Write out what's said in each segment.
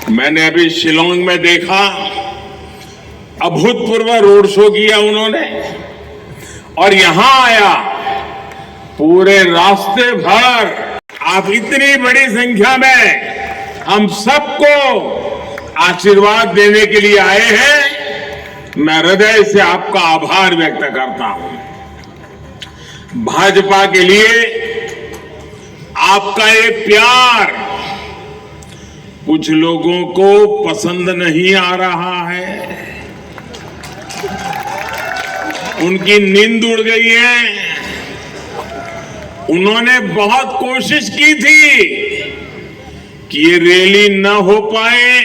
मैंने अभी शिलांग में देखा, अभूतपूर्व रोड शो किया उन्होंने, और यहां आया पूरे रास्ते भर आप इतनी बड़ी संख्या में हम सबको आशीर्वाद देने के लिए आए हैं। मैं हृदय से आपका आभार व्यक्त करता हूं। भाजपा के लिए आपका ये प्यार कुछ लोगों को पसंद नहीं आ रहा है, उनकी नींद उड़ गई है। उन्होंने बहुत कोशिश की थी कि ये रैली न हो पाए,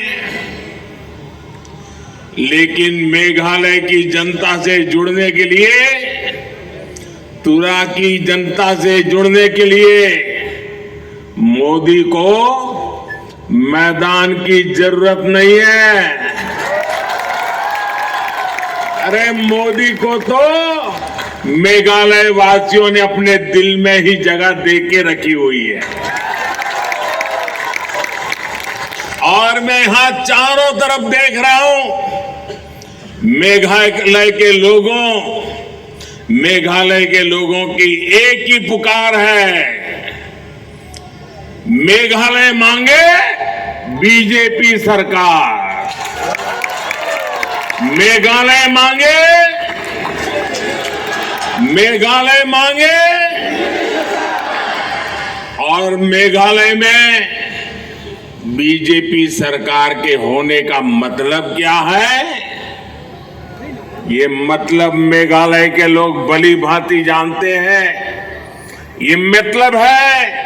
लेकिन मेघालय की जनता से जुड़ने के लिए, तुरा की जनता से जुड़ने के लिए मोदी को मैदान की जरूरत नहीं है। अरे मोदी को तो मेघालय वासियों ने अपने दिल में ही जगह दे के रखी हुई है। और मैं यहां चारों तरफ देख रहा हूं, मेघालय के लोगों की एक ही पुकार है, मेघालय मांगे बीजेपी सरकार, मेघालय मांगे। और मेघालय में बीजेपी सरकार के होने का मतलब क्या है? ये मतलब मेघालय के लोग भली भांति जानते हैं। ये मतलब है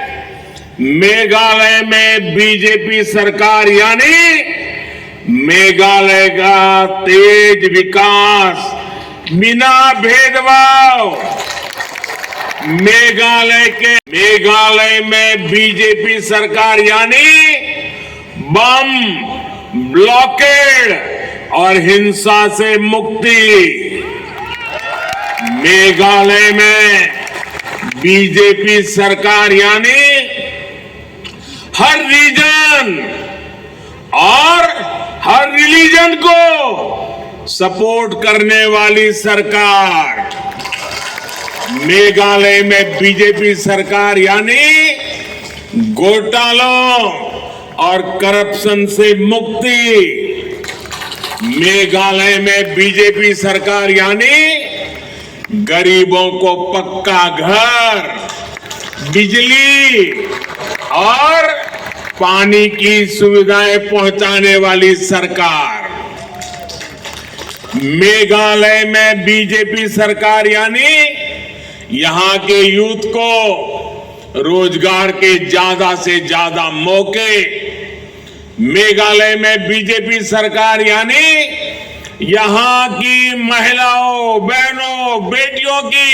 मेघालय में बीजेपी सरकार यानी मेघालय का तेज विकास बिना भेदभाव। मेघालय में बीजेपी सरकार यानी बम, ब्लॉकेड और हिंसा से मुक्ति। मेघालय में बीजेपी सरकार यानी हर रीजन और हर रिलीजन को सपोर्ट करने वाली सरकार। मेघालय में बीजेपी सरकार यानी घोटालों और करप्शन से मुक्ति। मेघालय में बीजेपी सरकार यानी गरीबों को पक्का घर, बिजली और पानी की सुविधाएं पहुंचाने वाली सरकार। मेघालय में बीजेपी सरकार यानी यहां के यूथ को रोजगार के ज्यादा से ज्यादा मौके। मेघालय में बीजेपी सरकार यानी यहां की महिलाओं, बहनों, बेटियों की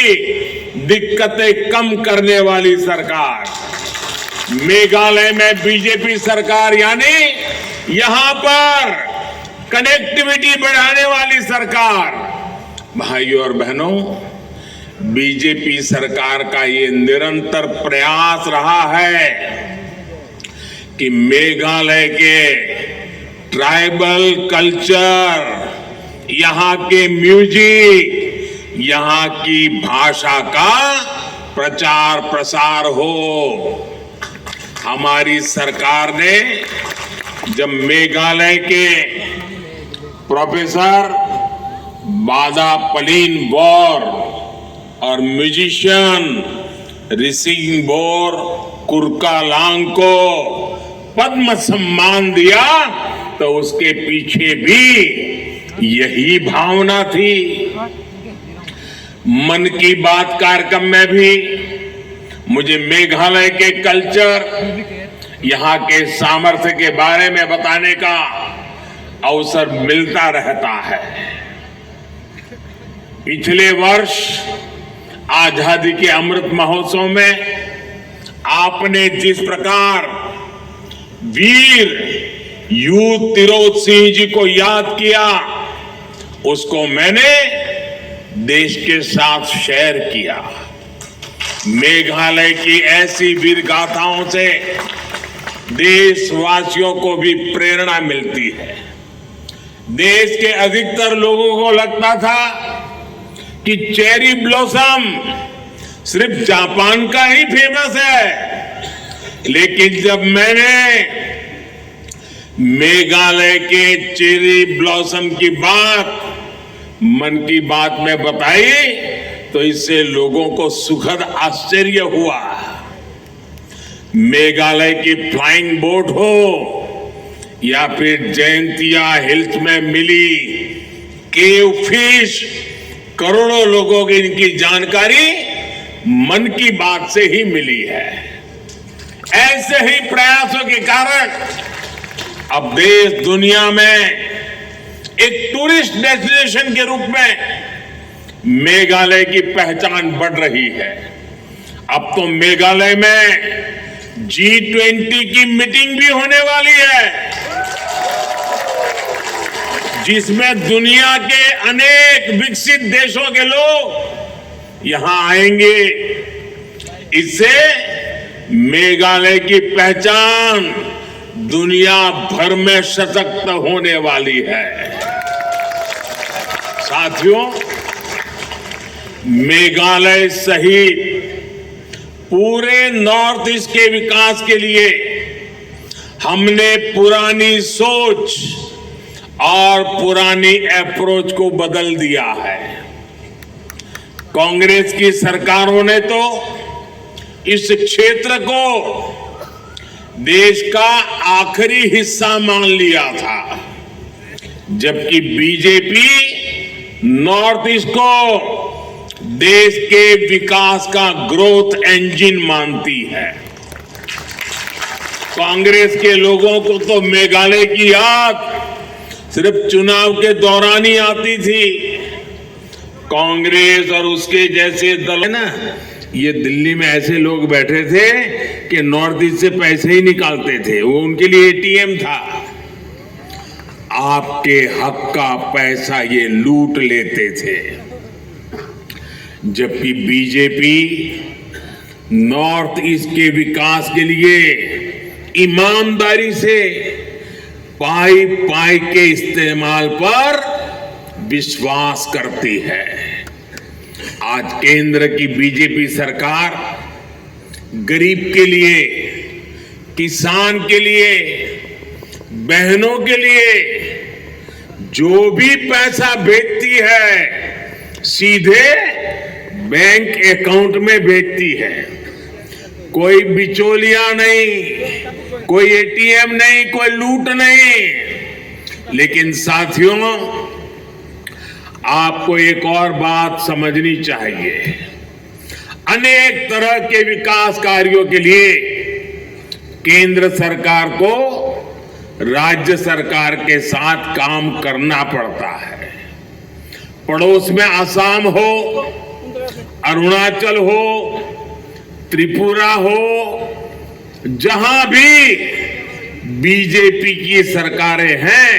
दिक्कतें कम करने वाली सरकार। मेघालय में बीजेपी सरकार यानी यहां पर कनेक्टिविटी बढ़ाने वाली सरकार। भाइयों और बहनों, बीजेपी सरकार का ये निरंतर प्रयास रहा है कि मेघालय के ट्राइबल कल्चर, यहां के म्यूजिक, यहां की भाषा का प्रचार प्रसार हो। हमारी सरकार ने जब मेघालय के प्रोफेसर बादा पलीन बोर और म्यूजिशियन रिसिंगबोर कुरकालांग को पद्म सम्मान दिया तो उसके पीछे भी यही भावना थी। मन की बात कार्यक्रम में भी मुझे मेघालय के कल्चर, यहां के सामर्थ्य के बारे में बताने का अवसर मिलता रहता है। पिछले वर्ष आजादी के अमृत महोत्सव में आपने जिस प्रकार वीर यू तिरोत सिंह जी को याद किया, उसको मैंने देश के साथ शेयर किया। मेघालय की ऐसी वीर गाथाओं से देशवासियों को भी प्रेरणा मिलती है। देश के अधिकतर लोगों को लगता था कि चेरी ब्लॉसम सिर्फ जापान का ही फेमस है, लेकिन जब मैंने मेघालय के चेरी ब्लॉसम की बात मन की बात में बताई तो इससे लोगों को सुखद आश्चर्य हुआ। मेघालय की फ्लाइंग बोट हो या फिर जयंतिया हिल्स में मिली केव फिश, करोड़ों लोगों की इनकी जानकारी मन की बात से ही मिली है। ऐसे ही प्रयासों के कारण अब देश दुनिया में एक टूरिस्ट डेस्टिनेशन के रूप में मेघालय की पहचान बढ़ रही है। अब तो मेघालय में G20 की मीटिंग भी होने वाली है, जिसमें दुनिया के अनेक विकसित देशों के लोग यहां आएंगे। इससे मेघालय की पहचान दुनिया भर में सशक्त होने वाली है। साथियों, मेघालय सहित पूरे नॉर्थ ईस्ट के विकास के लिए हमने पुरानी सोच और पुरानी अप्रोच को बदल दिया है। कांग्रेस की सरकारों ने तो इस क्षेत्र को देश का आखिरी हिस्सा मान लिया था, जबकि बीजेपी नॉर्थ ईस्ट को देश के विकास का ग्रोथ इंजन मानती है। कांग्रेस के लोगों को तो मेघालय की याद सिर्फ चुनाव के दौरान ही आती थी। कांग्रेस और उसके जैसे दल है ना, ये दिल्ली में ऐसे लोग बैठे थे कि नॉर्थ ईस्ट से पैसे ही निकालते थे, वो उनके लिए एटीएम था। आपके हक का पैसा ये लूट लेते थे, जबकि बीजेपी नॉर्थ ईस्ट के विकास के लिए ईमानदारी से पाई पाई के इस्तेमाल पर विश्वास करती है। आज केंद्र की बीजेपी सरकार गरीब के लिए, किसान के लिए, बहनों के लिए जो भी पैसा भेजती है सीधे बैंक अकाउंट में भेजती है। कोई बिचौलिया नहीं, कोई एटीएम नहीं, कोई लूट नहीं। लेकिन साथियों, आपको एक और बात समझनी चाहिए। अनेक तरह के विकास कार्यों के लिए केंद्र सरकार को राज्य सरकार के साथ काम करना पड़ता है। पड़ोस में असम हो, अरुणाचल हो, त्रिपुरा हो, जहां भी बीजेपी की सरकारें हैं,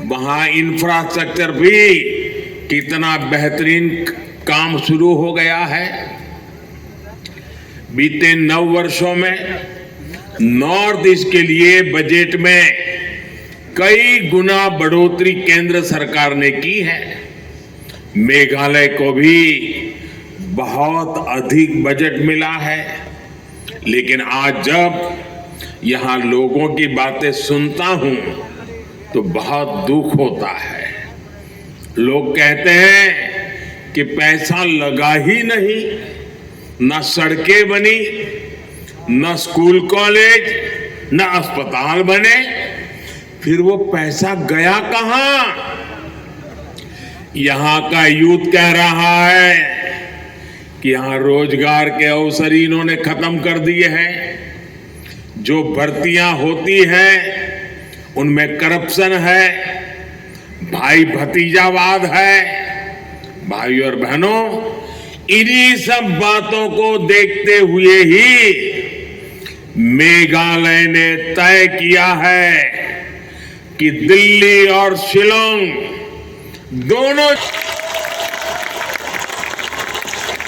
वहां इंफ्रास्ट्रक्चर भी कितना बेहतरीन काम शुरू हो गया है। बीते 9 वर्षों में नॉर्थ ईस्ट के लिए बजट में कई गुना बढ़ोतरी केंद्र सरकार ने की है। मेघालय को भी बहुत अधिक बजट मिला है। लेकिन आज जब यहां लोगों की बातें सुनता हूं तो बहुत दुख होता है। लोग कहते हैं कि पैसा लगा ही नहीं, न सड़कें बनी, न स्कूल कॉलेज, न अस्पताल बने, फिर वो पैसा गया कहां? यहां का यूथ कह रहा है कि यहां रोजगार के अवसर इन्होंने खत्म कर दिए हैं। जो भर्तियां होती हैं उनमें करप्शन है, भाई भतीजावाद है। भाई और बहनों, इन्हीं सब बातों को देखते हुए ही मेघालय ने तय किया है कि दिल्ली और शिलोंग दोनों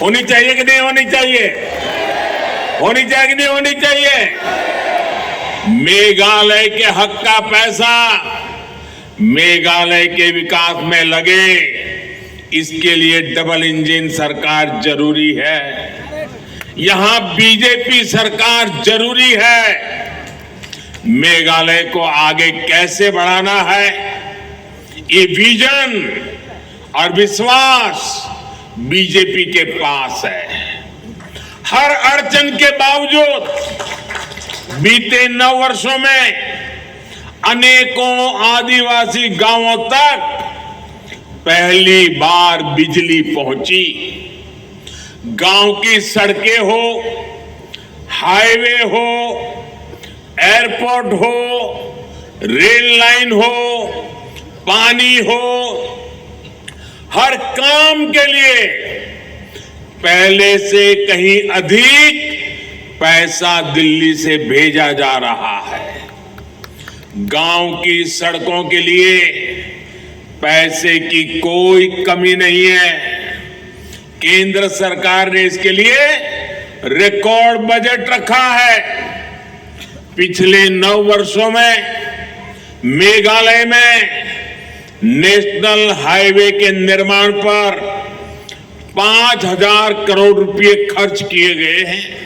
होनी चाहिए कि नहीं होनी चाहिए? होनी चाहिए कि नहीं होनी चाहिए? मेघालय के हक का पैसा मेघालय के विकास में लगे, इसके लिए डबल इंजन सरकार जरूरी है। यहां बीजेपी सरकार जरूरी है। मेघालय को आगे कैसे बढ़ाना है, ये विजन और विश्वास बीजेपी के पास है। हर अड़चन के बावजूद बीते 9 वर्षों में अनेकों आदिवासी गांवों तक पहली बार बिजली पहुंची। गांव की सड़कें हो, हाईवे हो, एयरपोर्ट हो, रेल लाइन हो, पानी हो, हर काम के लिए पहले से कहीं अधिक पैसा दिल्ली से भेजा जा रहा है। गांव की सड़कों के लिए पैसे की कोई कमी नहीं है। केंद्र सरकार ने इसके लिए रिकॉर्ड बजट रखा है। पिछले 9 वर्षों में मेघालय में नेशनल हाईवे के निर्माण पर 5,000 करोड़ रुपए खर्च किए गए हैं।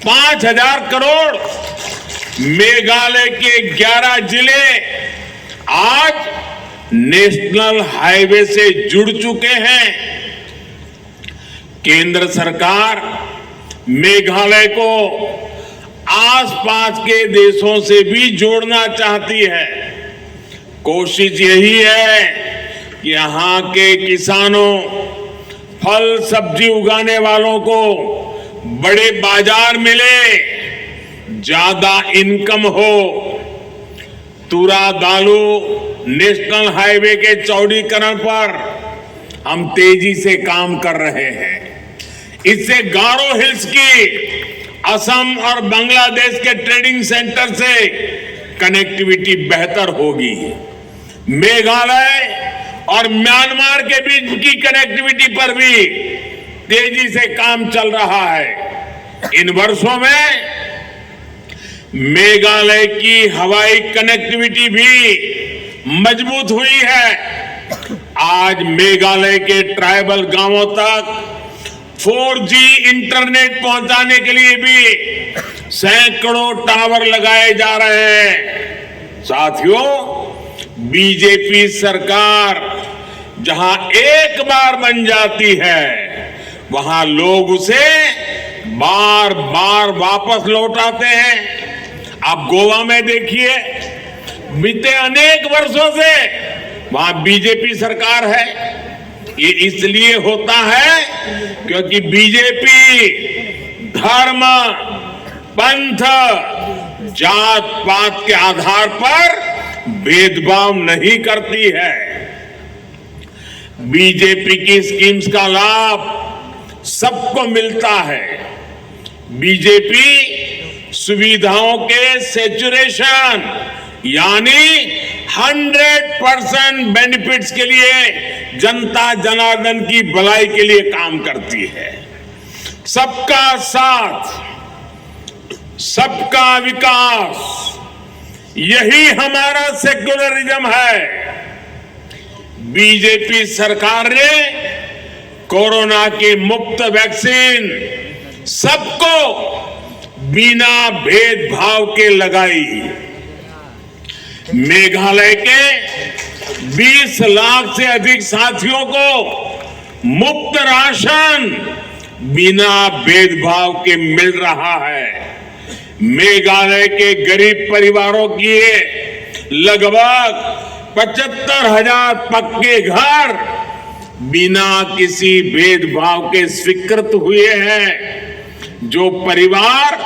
5,000 करोड़। मेघालय के 11 जिले आज नेशनल हाईवे से जुड़ चुके हैं। केंद्र सरकार मेघालय को आसपास के देशों से भी जोड़ना चाहती है। कोशिश यही है कि यहां के किसानों, फल सब्जी उगाने वालों को बड़े बाजार मिले, ज्यादा इनकम हो। तुरा दालू नेशनल हाईवे के चौड़ीकरण पर हम तेजी से काम कर रहे हैं। इससे गारो हिल्स की असम और बांग्लादेश के ट्रेडिंग सेंटर से कनेक्टिविटी बेहतर होगी। मेघालय और म्यांमार के बीच की कनेक्टिविटी पर भी तेजी से काम चल रहा है। इन वर्षों में मेघालय की हवाई कनेक्टिविटी भी मजबूत हुई है। आज मेघालय के ट्राइबल गांवों तक 4G इंटरनेट पहुंचाने के लिए भी सैकड़ों टावर लगाए जा रहे हैं। साथियों, बीजेपी सरकार जहां एक बार बन जाती है, वहां लोग उसे बार बार वापस लौटाते हैं। आप गोवा में देखिए, बीते अनेक वर्षों से वहां बीजेपी सरकार है। ये इसलिए होता है क्योंकि बीजेपी धर्म, पंथ, जात पात के आधार पर भेदभाव नहीं करती है। बीजेपी की स्कीम्स का लाभ सबको मिलता है। बीजेपी सुविधाओं के सैचुरेशन यानी 100% बेनिफिट्स के लिए जनता जनार्दन की भलाई के लिए काम करती है। सबका साथ, सबका विकास, यही हमारा सेक्युलरिज्म है। बीजेपी सरकार ने कोरोना की मुफ्त वैक्सीन सबको बिना भेदभाव के लगाई। मेघालय के 20 लाख से अधिक साथियों को मुफ्त राशन बिना भेदभाव के मिल रहा है। मेघालय के गरीब परिवारों की लगभग 75,000 पक्के घर बिना किसी भेदभाव के स्वीकृत हुए हैं। जो परिवार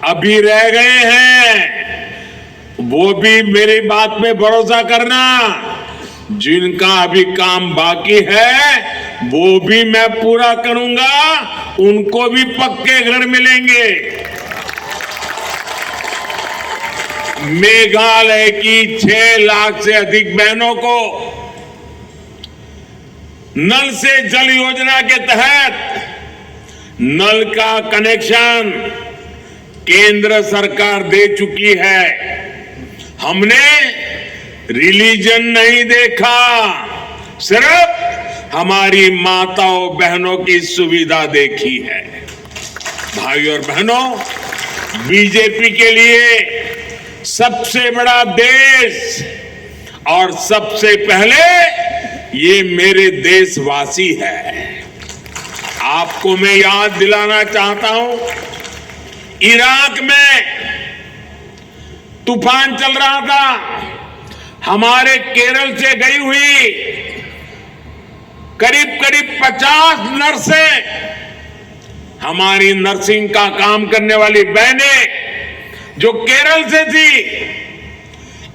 अभी रह गए हैं, वो भी मेरी बात में भरोसा करना, जिनका अभी काम बाकी है वो भी मैं पूरा करूंगा, उनको भी पक्के घर मिलेंगे। मेघालय की 6 लाख से अधिक बहनों को नल से जल योजना के तहत नल का कनेक्शन केंद्र सरकार दे चुकी है। हमने रिलीजन नहीं देखा, सिर्फ हमारी माताओं बहनों की सुविधा देखी है। भाई और बहनों, बीजेपी के लिए सबसे बड़ा देश और सबसे पहले ये मेरे देशवासी है। आपको मैं याद दिलाना चाहता हूं, इराक में तूफान चल रहा था, हमारे केरल से गई हुई करीब करीब 50 नर्सें, हमारी नर्सिंग का काम करने वाली बहनें जो केरल से थी,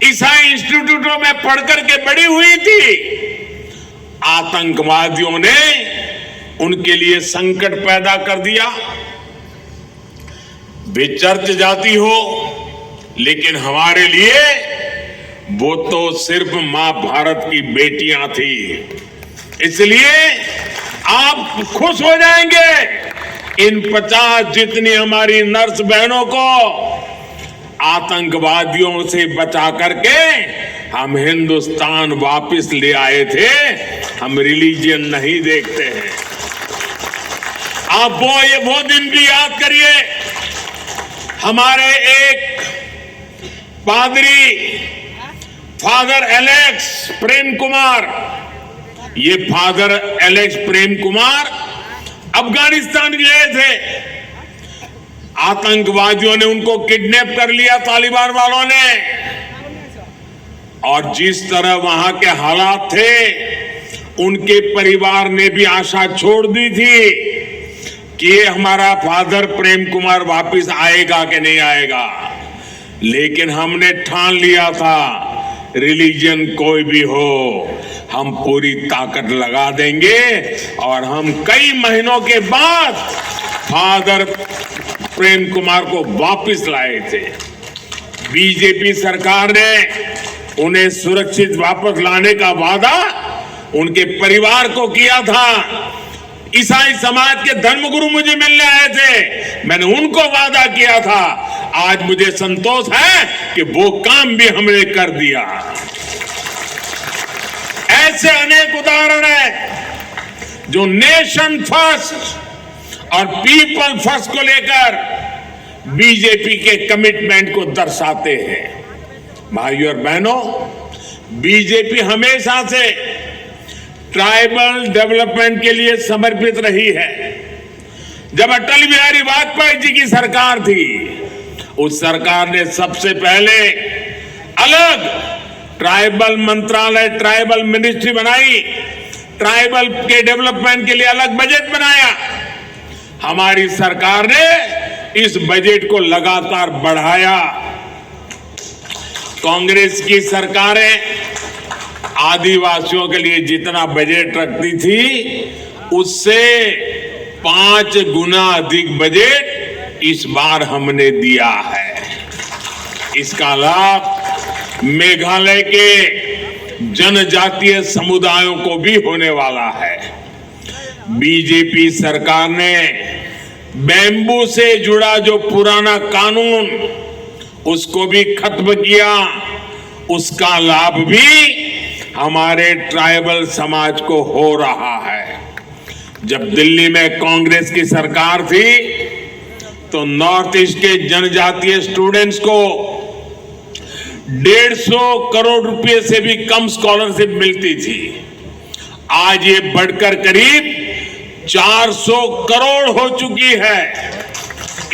ईसाई इंस्टीट्यूटों में पढ़कर के बड़ी हुई थी, आतंकवादियों ने उनके लिए संकट पैदा कर दिया। वे चर्च जाती हो, लेकिन हमारे लिए वो तो सिर्फ मां भारत की बेटियां थी। इसलिए आप खुश हो जाएंगे, इन 50 जितनी हमारी नर्स बहनों को आतंकवादियों से बचा करके हम हिंदुस्तान वापस ले आए थे। हम रिलीजन नहीं देखते हैं। आप वो दिन भी याद करिए, हमारे एक पादरी फादर एलेक्स प्रेम कुमार, ये फादर एलेक्स प्रेम कुमार अफगानिस्तान गए थे। आतंकवादियों ने उनको किडनैप कर लिया, तालिबान वालों ने, और जिस तरह वहां के हालात थे, उनके परिवार ने भी आशा छोड़ दी थी कि ये हमारा फादर प्रेम कुमार वापस आएगा कि नहीं आएगा। लेकिन हमने ठान लिया था, रिलीजन कोई भी हो, हम पूरी ताकत लगा देंगे। और हम कई महीनों के बाद फादर प्रेम कुमार को वापस लाए थे। बीजेपी सरकार ने उन्हें सुरक्षित वापस लाने का वादा उनके परिवार को किया था। ईसाई समाज के धर्मगुरु मुझे मिलने आए थे, मैंने उनको वादा किया था। आज मुझे संतोष है कि वो काम भी हमने कर दिया। ऐसे अनेक उदाहरण हैं जो नेशन फर्स्ट और पीपल फर्स्ट को लेकर बीजेपी के कमिटमेंट को दर्शाते हैं। भाइयों और बहनों, बीजेपी हमेशा से ट्राइबल डेवलपमेंट के लिए समर्पित रही है। जब अटल बिहारी वाजपेयी जी की सरकार थी, उस सरकार ने सबसे पहले अलग ट्राइबल मंत्रालय, ट्राइबल मिनिस्ट्री बनाई, ट्राइबल के डेवलपमेंट के लिए अलग बजट बनाया। हमारी सरकार ने इस बजट को लगातार बढ़ाया। कांग्रेस की सरकारें आदिवासियों के लिए जितना बजट रखती थी, उससे 5 गुना अधिक बजट इस बार हमने दिया है। इसका लाभ मेघालय के जनजातीय समुदायों को भी होने वाला है। बीजेपी सरकार ने बैम्बू से जुड़ा जो पुराना कानून, उसको भी खत्म किया। उसका लाभ भी हमारे ट्राइबल समाज को हो रहा है। जब दिल्ली में कांग्रेस की सरकार थी, तो नॉर्थ ईस्ट के जनजातीय स्टूडेंट्स को 150 करोड़ रुपए से भी कम स्कॉलरशिप मिलती थी। आज ये बढ़कर करीब 400 करोड़ हो चुकी है।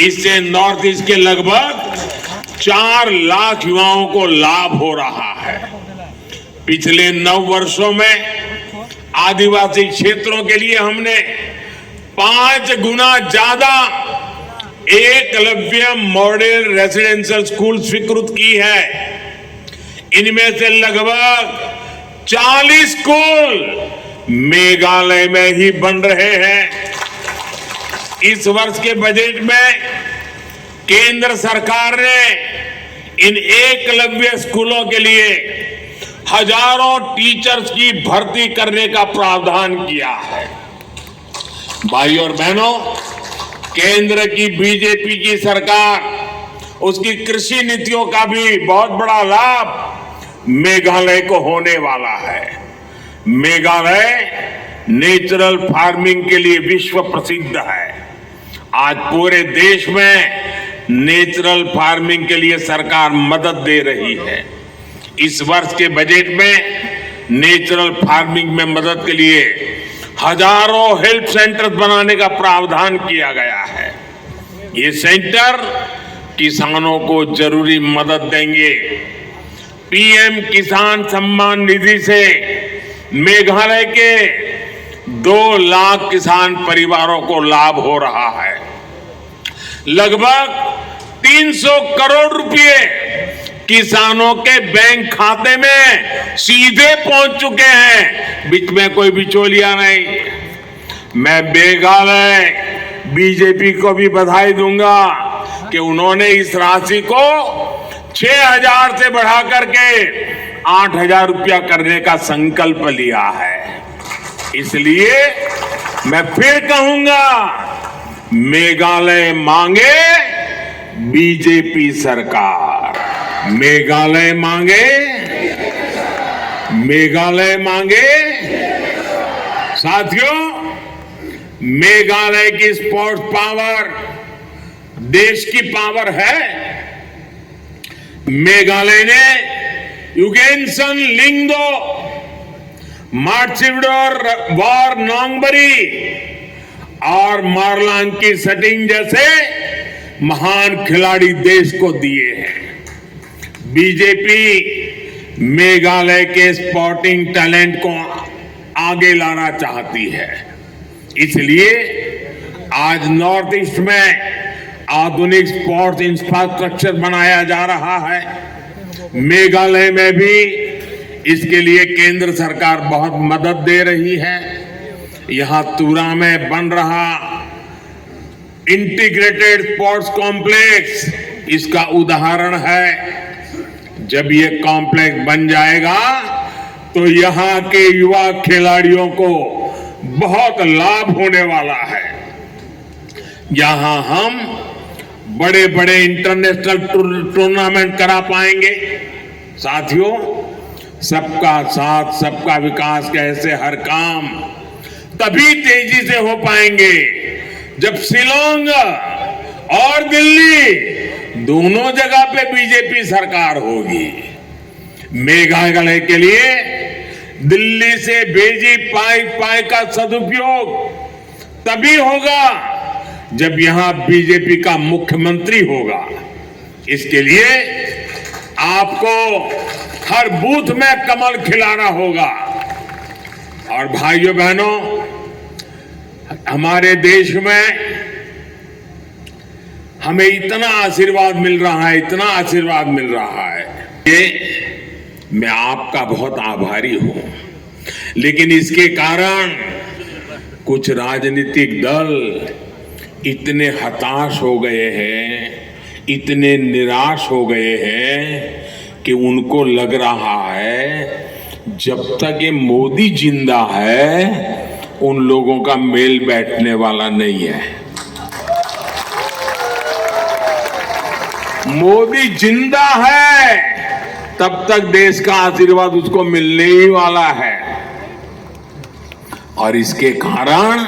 इससे नॉर्थ ईस्ट के लगभग 4 लाख युवाओं को लाभ हो रहा है। पिछले 9 वर्षों में आदिवासी क्षेत्रों के लिए हमने 5 गुना ज्यादा एकलव्य मॉडल रेसिडेंशियल स्कूल स्वीकृत की है। इनमें से लगभग 40 स्कूल मेघालय में ही बन रहे हैं। इस वर्ष के बजट में केंद्र सरकार ने इन एकलव्य स्कूलों के लिए हजारों टीचर्स की भर्ती करने का प्रावधान किया है। भाइयों और बहनों, केंद्र की बीजेपी की सरकार उसकी कृषि नीतियों का भी बहुत बड़ा लाभ मेघालय को होने वाला है। मेघालय नेचुरल फार्मिंग के लिए विश्व प्रसिद्ध है। आज पूरे देश में नेचुरल फार्मिंग के लिए सरकार मदद दे रही है। इस वर्ष के बजट में नेचुरल फार्मिंग में मदद के लिए हजारों हेल्प सेंटर बनाने का प्रावधान किया गया है। ये सेंटर किसानों को जरूरी मदद देंगे। पीएम किसान सम्मान निधि से मेघालय के 2 लाख किसान परिवारों को लाभ हो रहा है। लगभग 300 करोड़ रुपए किसानों के बैंक खाते में सीधे पहुंच चुके हैं, बीच में कोई बिचौलिया नहीं। मैं मेघालय बीजेपी को भी बधाई दूंगा कि उन्होंने इस राशि को 6,000 से बढ़ा करके 8,000 रुपया करने का संकल्प लिया है। इसलिए मैं फिर कहूंगा, मेघालय मांगे बीजेपी सरकार, मेघालय मांगे, मेघालय मांगे। साथियों, मेघालय की स्पोर्ट्स पावर देश की पावर है। मेघालय ने युगेनसन लिंगदो, मार्चिडोर वार नोंगबरी और मारलांग की सटिंग जैसे महान खिलाड़ी देश को दिए हैं। बीजेपी मेघालय के स्पोर्टिंग टैलेंट को आगे लाना चाहती है। इसलिए आज नॉर्थ ईस्ट में आधुनिक स्पोर्ट्स इंफ्रास्ट्रक्चर बनाया जा रहा है। मेघालय में भी इसके लिए केंद्र सरकार बहुत मदद दे रही है। यहां तुरा में बन रहा इंटीग्रेटेड स्पोर्ट्स कॉम्प्लेक्स इसका उदाहरण है। जब ये कॉम्प्लेक्स बन जाएगा तो यहां के युवा खिलाड़ियों को बहुत लाभ होने वाला है। यहां हम बड़े बड़े इंटरनेशनल टूर्नामेंट करा पाएंगे। साथियों, सबका साथ सबका विकास के ऐसे हर काम तभी तेजी से हो पाएंगे जब शिलोंग और दिल्ली दोनों जगह पे बीजेपी सरकार होगी। मेघालय के लिए दिल्ली से भेजी पाई का सदुपयोग तभी होगा जब यहां बीजेपी का मुख्यमंत्री होगा। इसके लिए आपको हर बूथ में कमल खिलाना होगा। और भाइयों बहनों, हमारे देश में हमें इतना आशीर्वाद मिल रहा है, इतना आशीर्वाद मिल रहा है, ये मैं आपका बहुत आभारी हूं। लेकिन इसके कारण कुछ राजनीतिक दल इतने हताश हो गए हैं, इतने निराश हो गए हैं कि उनको लग रहा है जब तक ये मोदी जिंदा है उन लोगों का मेल बैठने वाला नहीं है। मोदी जिंदा है तब तक देश का आशीर्वाद उसको मिलने ही वाला है। और इसके कारण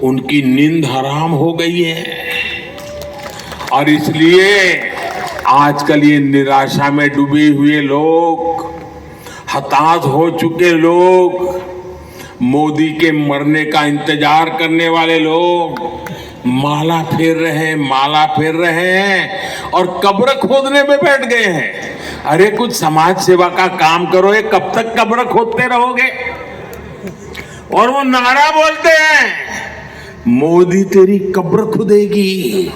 उनकी नींद हराम हो गई है। और इसलिए आजकल ये निराशा में डूबे हुए लोग, हताश हो चुके लोग, मोदी के मरने का इंतजार करने वाले लोग माला फेर रहे हैं और कब्र खोदने में बैठ गए हैं। अरे कुछ समाज सेवा का काम करो, ये कब तक कब्र खोदते रहोगे? और वो नारा बोलते हैं, मोदी तेरी कब्र खुदेगी।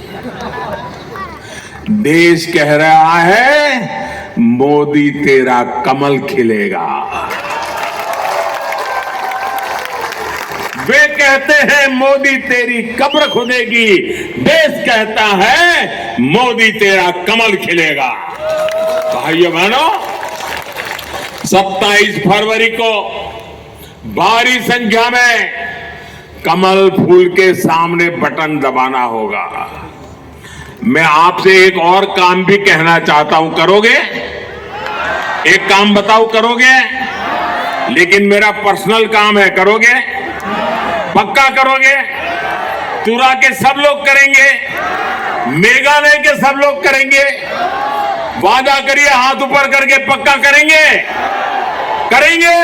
देश कह रहा है मोदी तेरा कमल खिलेगा। वे कहते हैं मोदी तेरी कब्र खुदेगी, देश कहता है मोदी तेरा कमल खिलेगा। भाइयों बहनों, 27 फरवरी को भारी संख्या में कमल फूल के सामने बटन दबाना होगा। मैं आपसे एक और काम भी कहना चाहता हूं, करोगे? एक काम बताओ, करोगे? लेकिन मेरा पर्सनल काम है, करोगे? पक्का करोगे? तुरा के सब लोग करेंगे, मेघालय के सब लोग करेंगे। वादा करिए, हाथ ऊपर करके, पक्का करेंगे? करेंगे?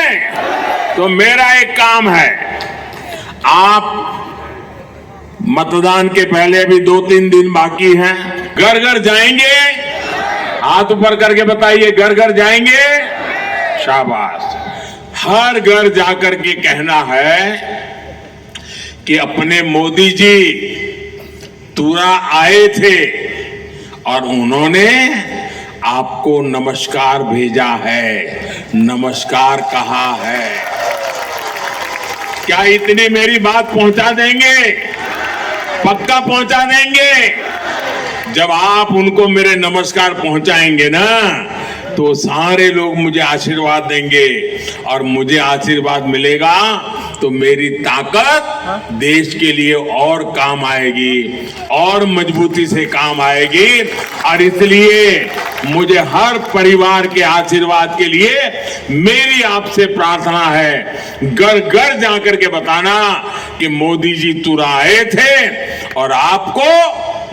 तो मेरा एक काम है, आप मतदान के पहले अभी 2-3 दिन बाकी हैं, घर घर जाएंगे? हाथ ऊपर करके बताइए, घर घर जाएंगे? शाबाश। हर घर जाकर के कहना है कि अपने मोदी जी तुरा आए थे और उन्होंने आपको नमस्कार भेजा है, नमस्कार कहा है। क्या इतनी मेरी बात पहुंचा देंगे? पक्का पहुंचा देंगे? जब आप उनको मेरे नमस्कार पहुंचाएंगे ना, तो सारे लोग मुझे आशीर्वाद देंगे और मुझे आशीर्वाद मिलेगा तो मेरी ताकत देश के लिए और काम आएगी, और मजबूती से काम आएगी। और इसलिए मुझे हर परिवार के आशीर्वाद के लिए मेरी आपसे प्रार्थना है, घर घर जाकर के बताना कि मोदी जी तुरा आए थे और आपको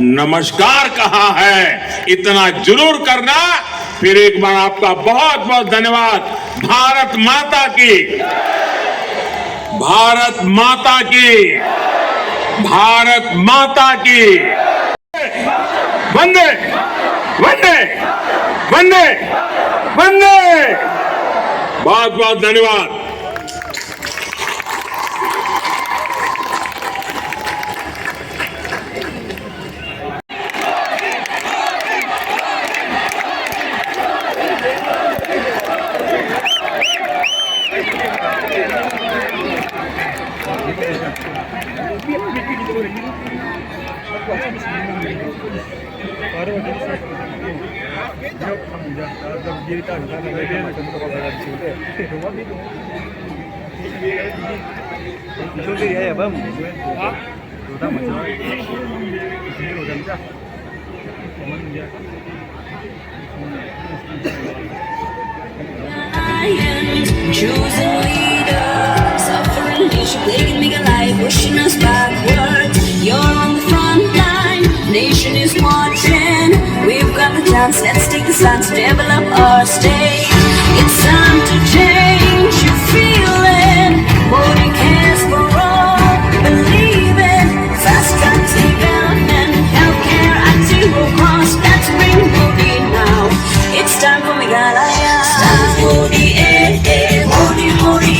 नमस्कार कहा है। इतना जरूर करना। फिर एक बार आपका बहुत बहुत धन्यवाद। भारत माता की, भारत माता की, भारत माता की। वंदे वंदे वंदे वंदे। बहुत बहुत धन्यवाद। Choosing leaders, suffering nation, plaguing make a life, pushing us backwards. You're on the front line, nation is watching. We've got the chance, let's take the stand to develop our state. It's time to change, you feel it. Modi cares for all, believe it. Fast track development, healthcare at zero cost. Let's bring Modi now. It's time for Meghalaya. It's time for Modi, Modi, Modi,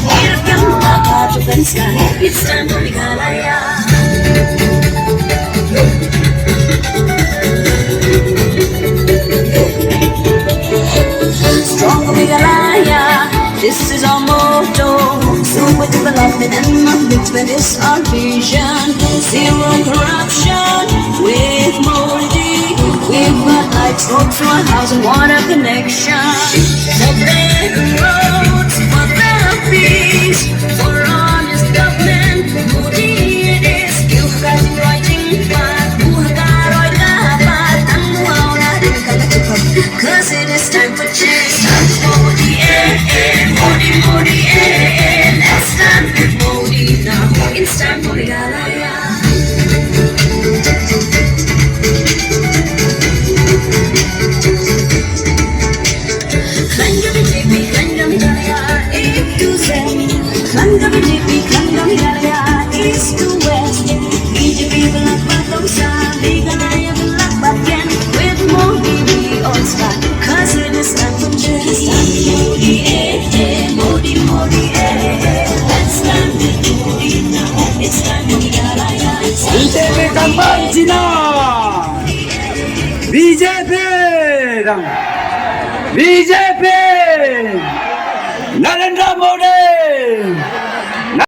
We're coming back out of the sky. It's time for Meghalaya. Stronger Meghalaya, this is our motto. Super development and upliftment is our vision. Zero corruption with Modi. We've got lights, roads to our house and water connection. For better roads, for better peace, for honest government, Modi it is. You've got it writing, but you've got it dapat. Cause it is time for change. Time for Modi, Modi, Modi, Let's stand with Modi now. It's time for Meghalaya. Klanga BJP, Klanga Meghalaya, A to Z. Klanga BJP, Klanga Meghalaya, East to West. BJP belak batong sa Meghalaya belak bagian. With Modi we all stand, cause it is time for change. It's time for Modi, Modi, Modi, Let's stand with Modi now. It's time for Meghalaya. BJP kembang Cina. BJP kang BJP Narendra Modi